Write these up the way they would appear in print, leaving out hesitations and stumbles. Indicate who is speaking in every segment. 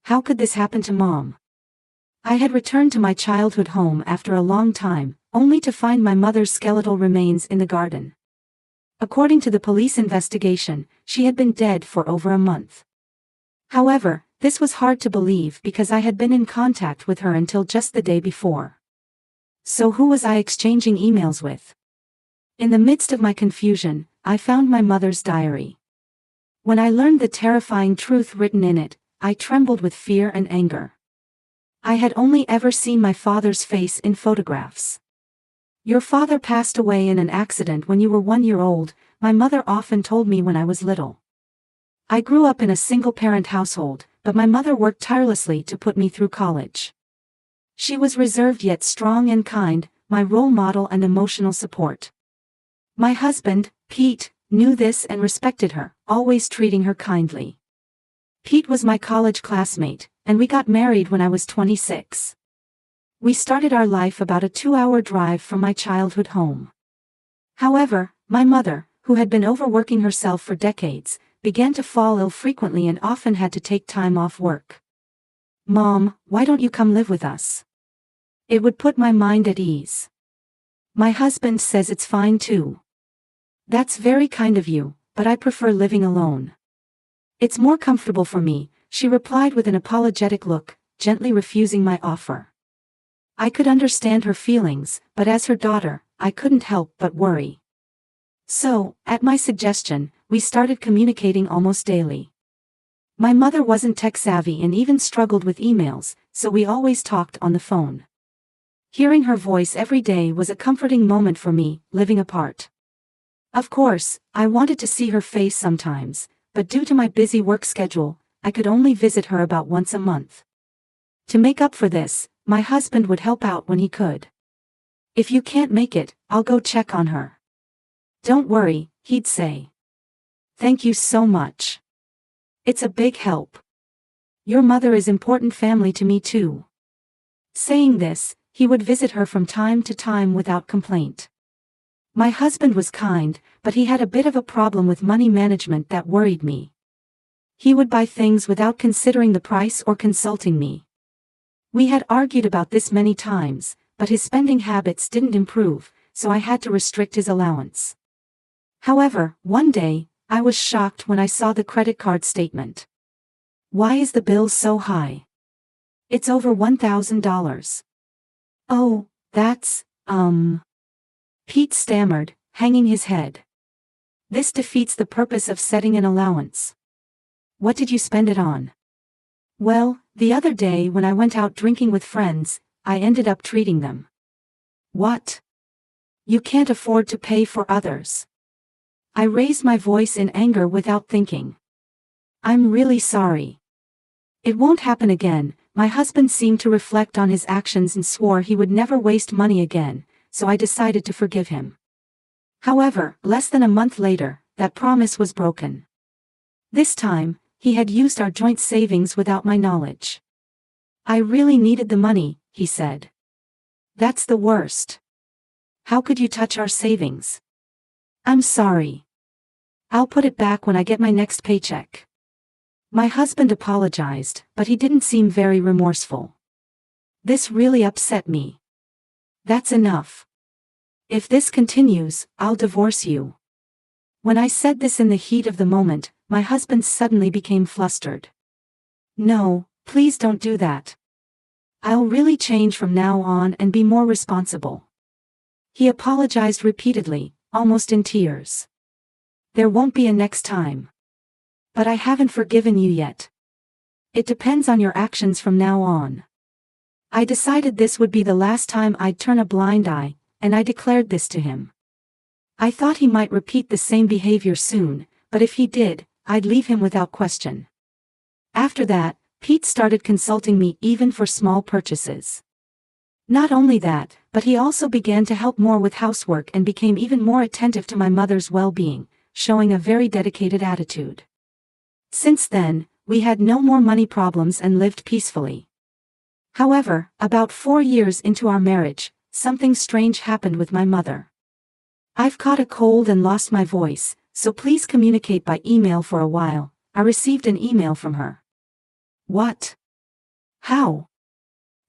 Speaker 1: How could this happen to Mom? I had returned to my childhood home after a long time, only to find my mother's skeletal remains in the garden. According to the police investigation, she had been dead for over a month. However, this was hard to believe because I had been in contact with her until just the day before. So who was I exchanging emails with? In the midst of my confusion, I found my mother's diary. When I learned the terrifying truth written in it, I trembled with fear and anger. I had only ever seen my father's face in photographs. "Your father passed away in an accident when you were 1 year old," my mother often told me when I was little. I grew up in a single-parent household, but my mother worked tirelessly to put me through college. She was reserved yet strong and kind, my role model and emotional support. My husband, Pete, knew this and respected her, always treating her kindly. Pete was my college classmate, and we got married when I was 26. We started our life about a 2-hour drive from my childhood home. However, my mother, who had been overworking herself for decades, began to fall ill frequently and often had to take time off work. "Mom, why don't you come live with us? It would put my mind at ease." "My husband says it's fine too." "That's very kind of you, but I prefer living alone." "It's more comfortable for me," she replied with an apologetic look, gently refusing my offer. I could understand her feelings, but as her daughter, I couldn't help but worry. So, at my suggestion, we started communicating almost daily. My mother wasn't tech-savvy and even struggled with emails, so we always talked on the phone. Hearing her voice every day was a comforting moment for me, living apart. Of course, I wanted to see her face sometimes, but due to my busy work schedule, I could only visit her about once a month. To make up for this, my husband would help out when he could. "If you can't make it, I'll go check on her." "Don't worry," he'd say. "Thank you so much. It's a big help. Your mother is important family to me too." Saying this, he would visit her from time to time without complaint. My husband was kind, but he had a bit of a problem with money management that worried me. He would buy things without considering the price or consulting me. We had argued about this many times, but his spending habits didn't improve, so I had to restrict his allowance. However, one day, I was shocked when I saw the credit card statement. "Why is the bill so high? It's over $1,000. "Oh, that's, Pete stammered, hanging his head. "This defeats the purpose of setting an allowance." "What did you spend it on?" "Well, the other day when I went out drinking with friends, I ended up treating them." "What? You can't afford to pay for others." I raised my voice in anger without thinking. "I'm really sorry. It won't happen again." My husband seemed to reflect on his actions and swore he would never waste money again, so I decided to forgive him. However, less than a month later, that promise was broken. This time, he had used our joint savings without my knowledge. "I really needed the money," he said. "That's the worst. How could you touch our savings?" "I'm sorry. I'll put it back when I get my next paycheck." My husband apologized, but he didn't seem very remorseful. This really upset me. "That's enough. If this continues, I'll divorce you." When I said this in the heat of the moment, my husband suddenly became flustered. "No, please don't do that. I'll really change from now on and be more responsible." He apologized repeatedly, almost in tears. "There won't be a next time. But I haven't forgiven you yet. It depends on your actions from now on." I decided this would be the last time I'd turn a blind eye, and I declared this to him. I thought he might repeat the same behavior soon, but if he did, I'd leave him without question. After that, Pete started consulting me even for small purchases. Not only that, but he also began to help more with housework and became even more attentive to my mother's well-being, showing a very dedicated attitude. Since then, we had no more money problems and lived peacefully. However, about 4 years into our marriage, something strange happened with my mother. "I've caught a cold and lost my voice, so please communicate by email for a while," I received an email from her. "What? How?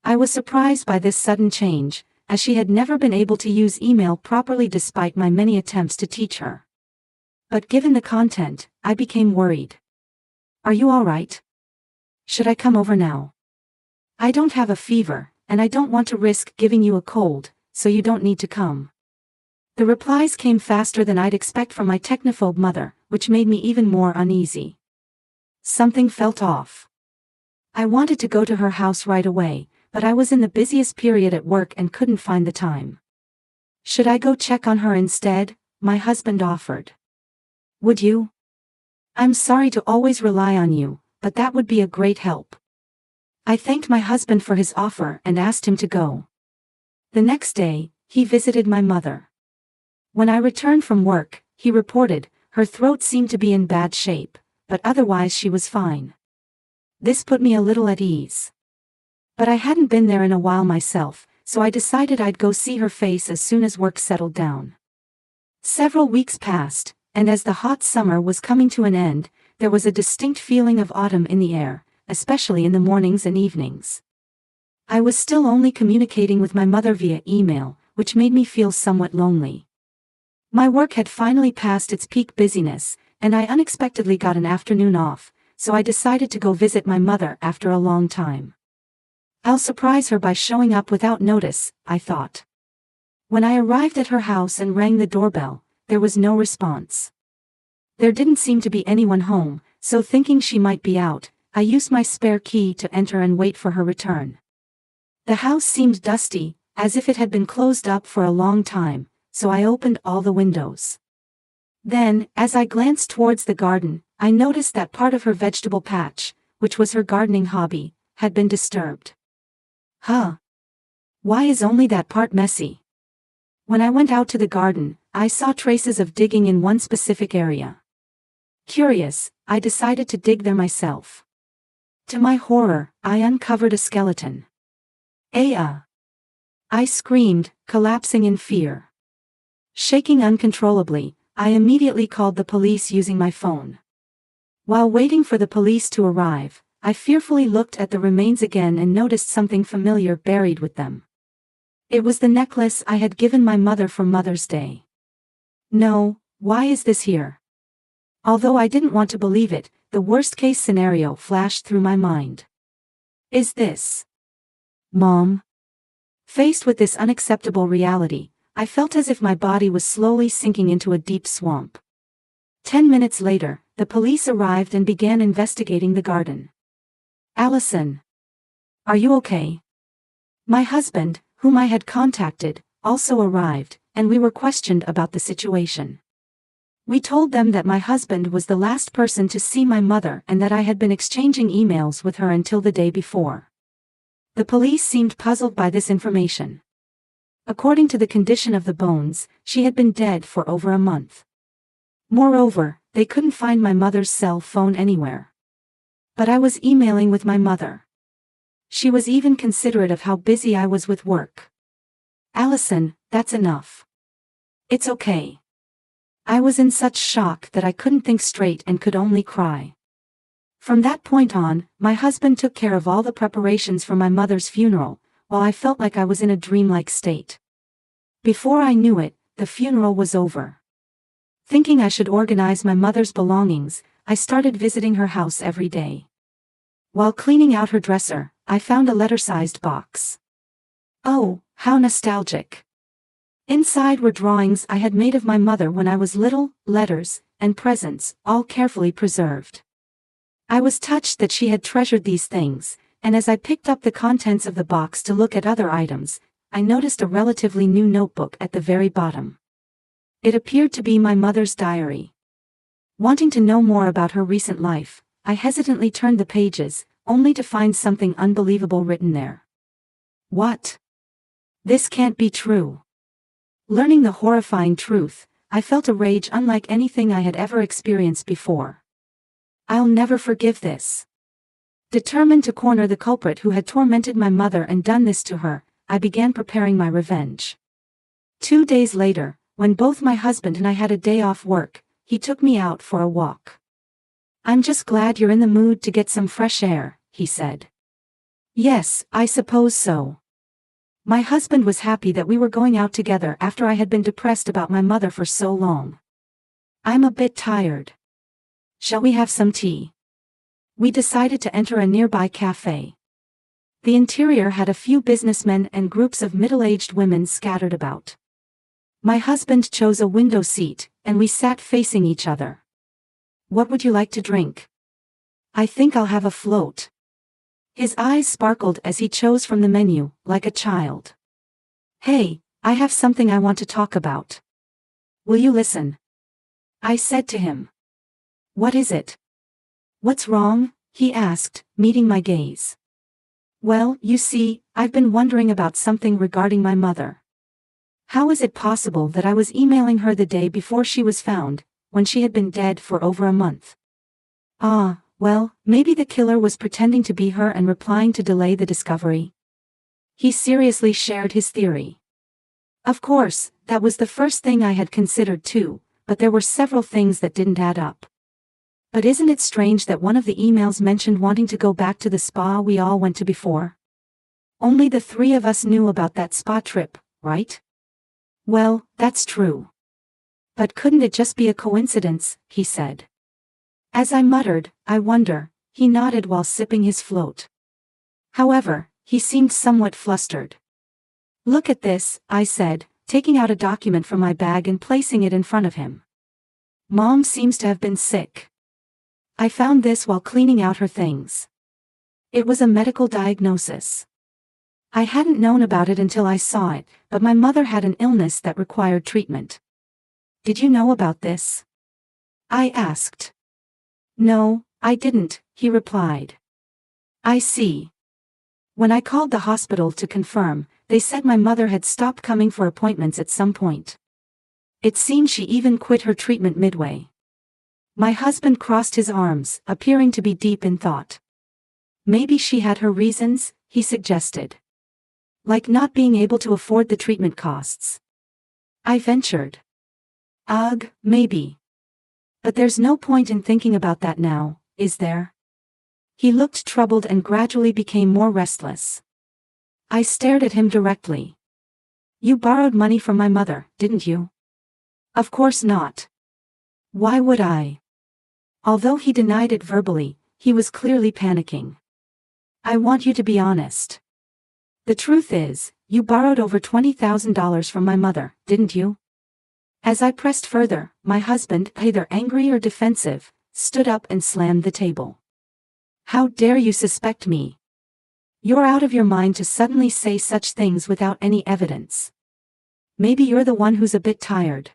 Speaker 1: I was surprised by this sudden change, as she had never been able to use email properly despite my many attempts to teach her. But given the content, I became worried. Are you all right? Should I come over now? I don't have a fever, and I don't want to risk giving you a cold, so you don't need to come. The replies came faster than I'd expect from my technophobe mother, which made me even more uneasy. Something felt off. I wanted to go to her house right away, but I was in the busiest period at work and couldn't find the time. Should I go check on her instead? My husband offered. Would you? I'm sorry to always rely on you, but that would be a great help. I thanked my husband for his offer and asked him to go. The next day, he visited my mother. When I returned from work, he reported, her throat seemed to be in bad shape, but otherwise she was fine. This put me a little at ease. But I hadn't been there in a while myself, so I decided I'd go see her face as soon as work settled down. Several weeks passed, and as the hot summer was coming to an end, there was a distinct feeling of autumn in the air, especially in the mornings and evenings. I was still only communicating with my mother via email, which made me feel somewhat lonely. My work had finally passed its peak busyness, and I unexpectedly got an afternoon off, so I decided to go visit my mother after a long time. I'll surprise her by showing up without notice, I thought. When I arrived at her house and rang the doorbell, there was no response. There didn't seem to be anyone home, so thinking she might be out, I used my spare key to enter and wait for her return. The house seemed dusty, as if it had been closed up for a long time, so I opened all the windows. Then, as I glanced towards the garden, I noticed that part of her vegetable patch, which was her gardening hobby, had been disturbed. Huh? Why is only that part messy? When I went out to the garden, I saw traces of digging in one specific area. Curious, I decided to dig there myself. To my horror, I uncovered a skeleton. Aita! I screamed, collapsing in fear. Shaking uncontrollably, I immediately called the police using my phone. While waiting for the police to arrive, I fearfully looked at the remains again and noticed something familiar buried with them. It was the necklace I had given my mother for Mother's Day. No, why is this here? Although I didn't want to believe it, the worst-case scenario flashed through my mind. Is this Mom? Faced with this unacceptable reality, I felt as if my body was slowly sinking into a deep swamp. 10 minutes later, the police arrived and began investigating the garden. Allison. Are you okay? My husband, whom I had contacted, also arrived, and we were questioned about the situation. We told them that my husband was the last person to see my mother and that I had been exchanging emails with her until the day before. The police seemed puzzled by this information. According to the condition of the bones, she had been dead for over a month. Moreover, they couldn't find my mother's cell phone anywhere. But I was emailing with my mother. She was even considerate of how busy I was with work. Allison, that's enough. It's okay. I was in such shock that I couldn't think straight and could only cry. From that point on, my husband took care of all the preparations for my mother's funeral, while I felt like I was in a dreamlike state. Before I knew it, the funeral was over. Thinking I should organize my mother's belongings, I started visiting her house every day. While cleaning out her dresser, I found a letter-sized box. Oh, how nostalgic. Inside were drawings I had made of my mother when I was little, letters, and presents, all carefully preserved. I was touched that she had treasured these things, and as I picked up the contents of the box to look at other items, I noticed a relatively new notebook at the very bottom. It appeared to be my mother's diary. Wanting to know more about her recent life, I hesitantly turned the pages, only to find something unbelievable written there. What? This can't be true. Learning the horrifying truth, I felt a rage unlike anything I had ever experienced before. I'll never forgive this. Determined to corner the culprit who had tormented my mother and done this to her, I began preparing my revenge. 2 days later, when both my husband and I had a day off work, he took me out for a walk. I'm just glad you're in the mood to get some fresh air, he said. Yes, I suppose so. My husband was happy that we were going out together after I had been depressed about my mother for so long. I'm a bit tired. Shall we have some tea? We decided to enter a nearby cafe. The interior had a few businessmen and groups of middle-aged women scattered about. My husband chose a window seat, and we sat facing each other. What would you like to drink? I think I'll have a float. His eyes sparkled as he chose from the menu, like a child. Hey, I have something I want to talk about. Will you listen? I said to him. What is it? What's wrong? He asked, meeting my gaze. Well, you see, I've been wondering about something regarding my mother. How is it possible that I was emailing her the day before she was found, when she had been dead for over a month? Well, maybe the killer was pretending to be her and replying to delay the discovery. He seriously shared his theory. Of course, that was the first thing I had considered too, but there were several things that didn't add up. But isn't it strange that one of the emails mentioned wanting to go back to the spa we all went to before? Only the three of us knew about that spa trip, right? Well, that's true. But couldn't it just be a coincidence, he said. As I muttered, I wonder, he nodded while sipping his float. However, he seemed somewhat flustered. Look at this, I said, taking out a document from my bag and placing it in front of him. Mom seems to have been sick. I found this while cleaning out her things. It was a medical diagnosis. I hadn't known about it until I saw it, but my mother had an illness that required treatment. Did you know about this? I asked. No, I didn't, he replied. I see. When I called the hospital to confirm, they said my mother had stopped coming for appointments at some point. It seemed she even quit her treatment midway. My husband crossed his arms, appearing to be deep in thought. Maybe she had her reasons, he suggested. Like not being able to afford the treatment costs. I ventured. Ugh, maybe. But there's no point in thinking about that now, is there? He looked troubled and gradually became more restless. I stared at him directly. You borrowed money from my mother, didn't you? Of course not. Why would I? Although he denied it verbally, he was clearly panicking. I want you to be honest. The truth is, you borrowed over $20,000 from my mother, didn't you? As I pressed further, my husband, either angry or defensive, stood up and slammed the table. How dare you suspect me? You're out of your mind to suddenly say such things without any evidence. Maybe you're the one who's a bit tired.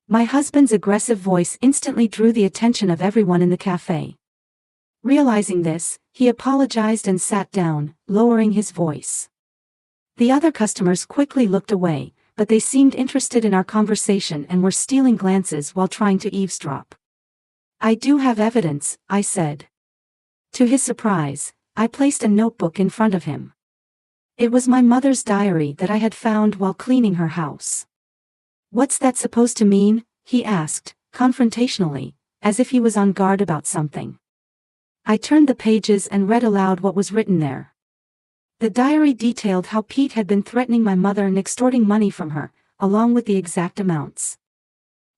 Speaker 1: My husband's aggressive voice instantly drew the attention of everyone in the cafe. Realizing this, he apologized and sat down, lowering his voice. The other customers quickly looked away, but they seemed interested in our conversation and were stealing glances while trying to eavesdrop. I do have evidence, I said. To his surprise, I placed a notebook in front of him. It was my mother's diary that I had found while cleaning her house. What's that supposed to mean? He asked, confrontationally, as if he was on guard about something. I turned the pages and read aloud what was written there. The diary detailed how Pete had been threatening my mother and extorting money from her, along with the exact amounts.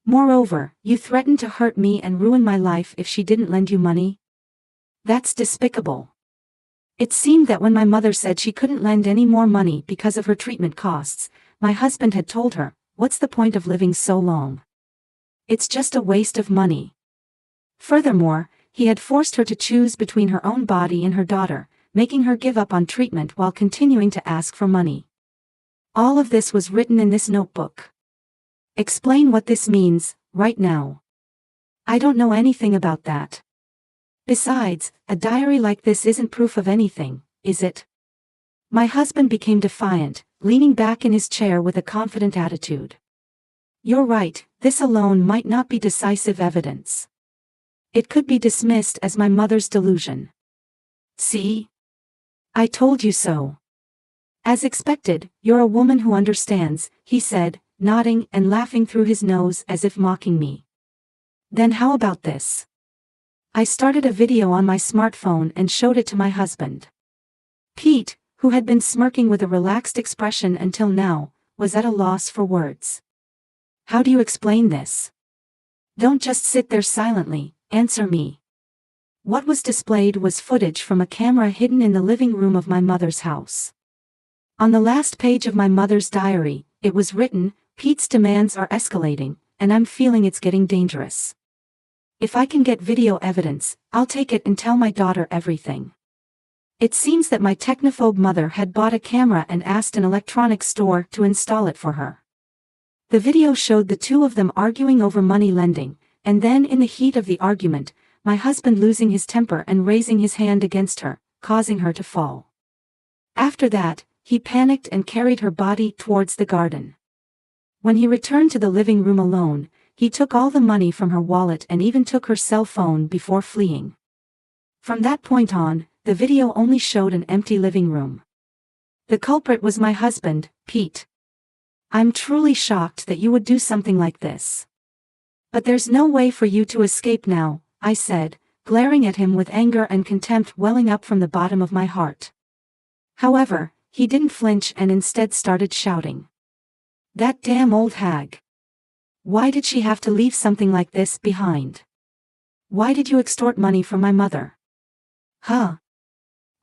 Speaker 1: Moreover, you threatened to hurt me and ruin my life if she didn't lend you money? That's despicable. It seemed that when my mother said she couldn't lend any more money because of her treatment costs, my husband had told her, "What's the point of living so long? It's just a waste of money." Furthermore, he had forced her to choose between her own body and her daughter, making her give up on treatment while continuing to ask for money. All of this was written in this notebook. Explain what this means, right now. I don't know anything about that. Besides, a diary like this isn't proof of anything, is it? My husband became defiant, leaning back in his chair with a confident attitude. You're right, this alone might not be decisive evidence. It could be dismissed as my mother's delusion. See? I told you so. As expected, you're a woman who understands, he said, nodding and laughing through his nose as if mocking me. Then how about this? I started a video on my smartphone and showed it to my husband. Pete, who had been smirking with a relaxed expression until now, was at a loss for words. How do you explain this? Don't just sit there silently, answer me. What was displayed was footage from a camera hidden in the living room of my mother's house. On the last page of my mother's diary, it was written, "Pete's demands are escalating, and I'm feeling it's getting dangerous. If I can get video evidence, I'll take it and tell my daughter everything." It seems that my technophobe mother had bought a camera and asked an electronics store to install it for her. The video showed the two of them arguing over money lending, and then in the heat of the argument, my husband losing his temper and raising his hand against her, causing her to fall. After that, he panicked and carried her body towards the garden. When he returned to the living room alone, he took all the money from her wallet and even took her cell phone before fleeing. From that point on, the video only showed an empty living room. The culprit was my husband, Pete. I'm truly shocked that you would do something like this. But there's no way for you to escape now, I said, glaring at him with anger and contempt welling up from the bottom of my heart. However, he didn't flinch and instead started shouting. That damn old hag. Why did she have to leave something like this behind? Why did you extort money from my mother? Huh?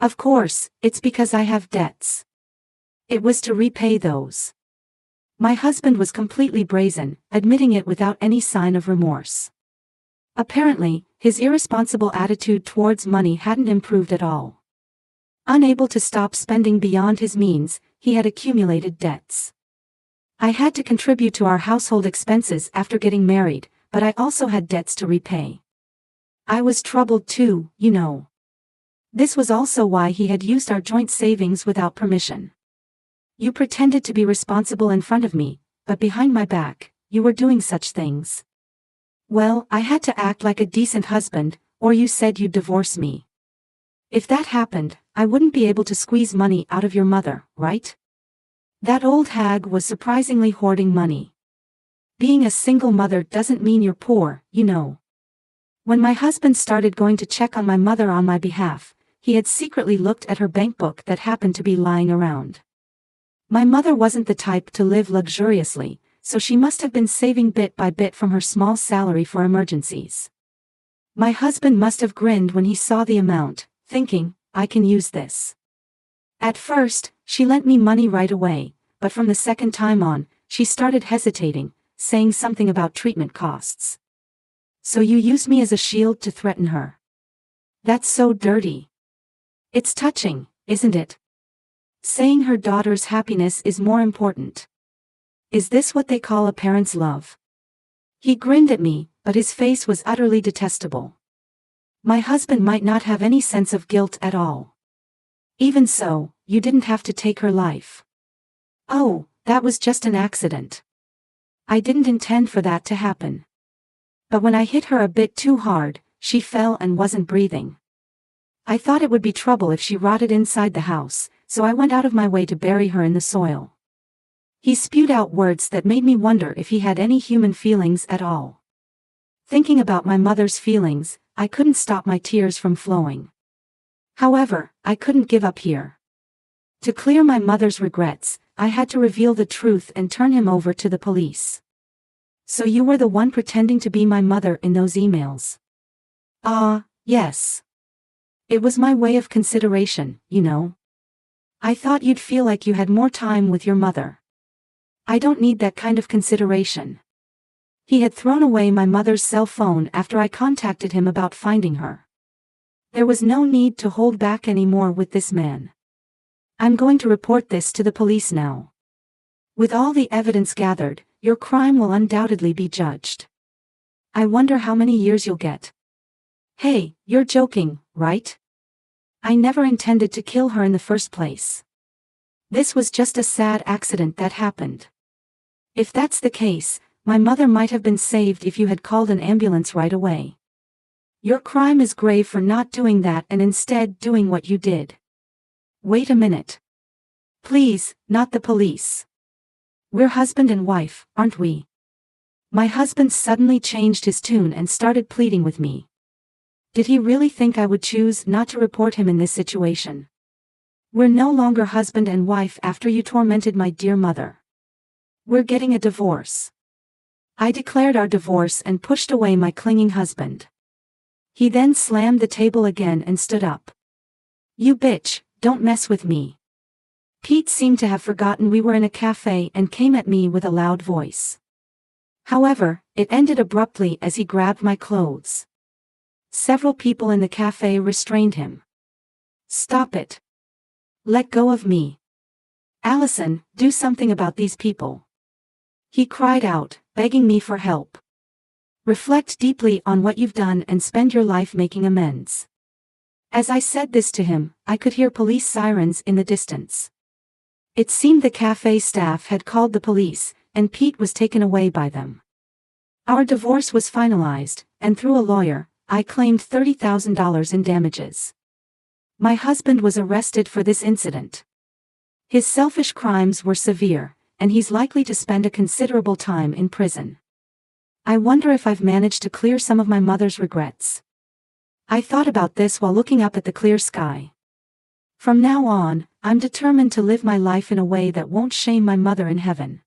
Speaker 1: Of course, it's because I have debts. It was to repay those. My husband was completely brazen, admitting it without any sign of remorse. Apparently, his irresponsible attitude towards money hadn't improved at all. Unable to stop spending beyond his means, he had accumulated debts. I had to contribute to our household expenses after getting married, but I also had debts to repay. I was troubled too, you know. This was also why he had used our joint savings without permission. You pretended to be responsible in front of me, but behind my back, you were doing such things. Well, I had to act like a decent husband, or you said you'd divorce me. If that happened, I wouldn't be able to squeeze money out of your mother, right? That old hag was surprisingly hoarding money. Being a single mother doesn't mean you're poor, you know. When my husband started going to check on my mother on my behalf, he had secretly looked at her bank book that happened to be lying around. My mother wasn't the type to live luxuriously, so she must have been saving bit by bit from her small salary for emergencies. My husband must have grinned when he saw the amount, thinking, I can use this. At first, she lent me money right away, but from the second time on, she started hesitating, saying something about treatment costs. So you used me as a shield to threaten her. That's so dirty. It's touching, isn't it? Saying her daughter's happiness is more important. Is this what they call a parent's love? He grinned at me, but his face was utterly detestable. My husband might not have any sense of guilt at all. Even so, you didn't have to take her life. Oh, that was just an accident. I didn't intend for that to happen. But when I hit her a bit too hard, she fell and wasn't breathing. I thought it would be trouble if she rotted inside the house, so I went out of my way to bury her in the soil. He spewed out words that made me wonder if he had any human feelings at all. Thinking about my mother's feelings, I couldn't stop my tears from flowing. However, I couldn't give up here. To clear my mother's regrets, I had to reveal the truth and turn him over to the police. So you were the one pretending to be my mother in those emails? Yes. It was my way of consideration, you know. I thought you'd feel like you had more time with your mother. I don't need that kind of consideration. He had thrown away my mother's cell phone after I contacted him about finding her. There was no need to hold back anymore with this man. I'm going to report this to the police now. With all the evidence gathered, your crime will undoubtedly be judged. I wonder how many years you'll get. Hey, you're joking, right? I never intended to kill her in the first place. This was just a sad accident that happened. If that's the case, my mother might have been saved if you had called an ambulance right away. Your crime is grave for not doing that and instead doing what you did. Wait a minute. Please, not the police. We're husband and wife, aren't we? My husband suddenly changed his tune and started pleading with me. Did he really think I would choose not to report him in this situation? We're no longer husband and wife after you tormented my dear mother. We're getting a divorce. I declared our divorce and pushed away my clinging husband. He then slammed the table again and stood up. You bitch, don't mess with me. Pete seemed to have forgotten we were in a cafe and came at me with a loud voice. However, it ended abruptly as he grabbed my clothes. Several people in the cafe restrained him. Stop it. Let go of me. Allison, do something about these people. He cried out, begging me for help. Reflect deeply on what you've done and spend your life making amends. As I said this to him, I could hear police sirens in the distance. It seemed the cafe staff had called the police, and Pete was taken away by them. Our divorce was finalized, and through a lawyer, I claimed $30,000 in damages. My husband was arrested for this incident. His selfish crimes were severe, and he's likely to spend a considerable time in prison. I wonder if I've managed to clear some of my mother's regrets. I thought about this while looking up at the clear sky. From now on, I'm determined to live my life in a way that won't shame my mother in heaven.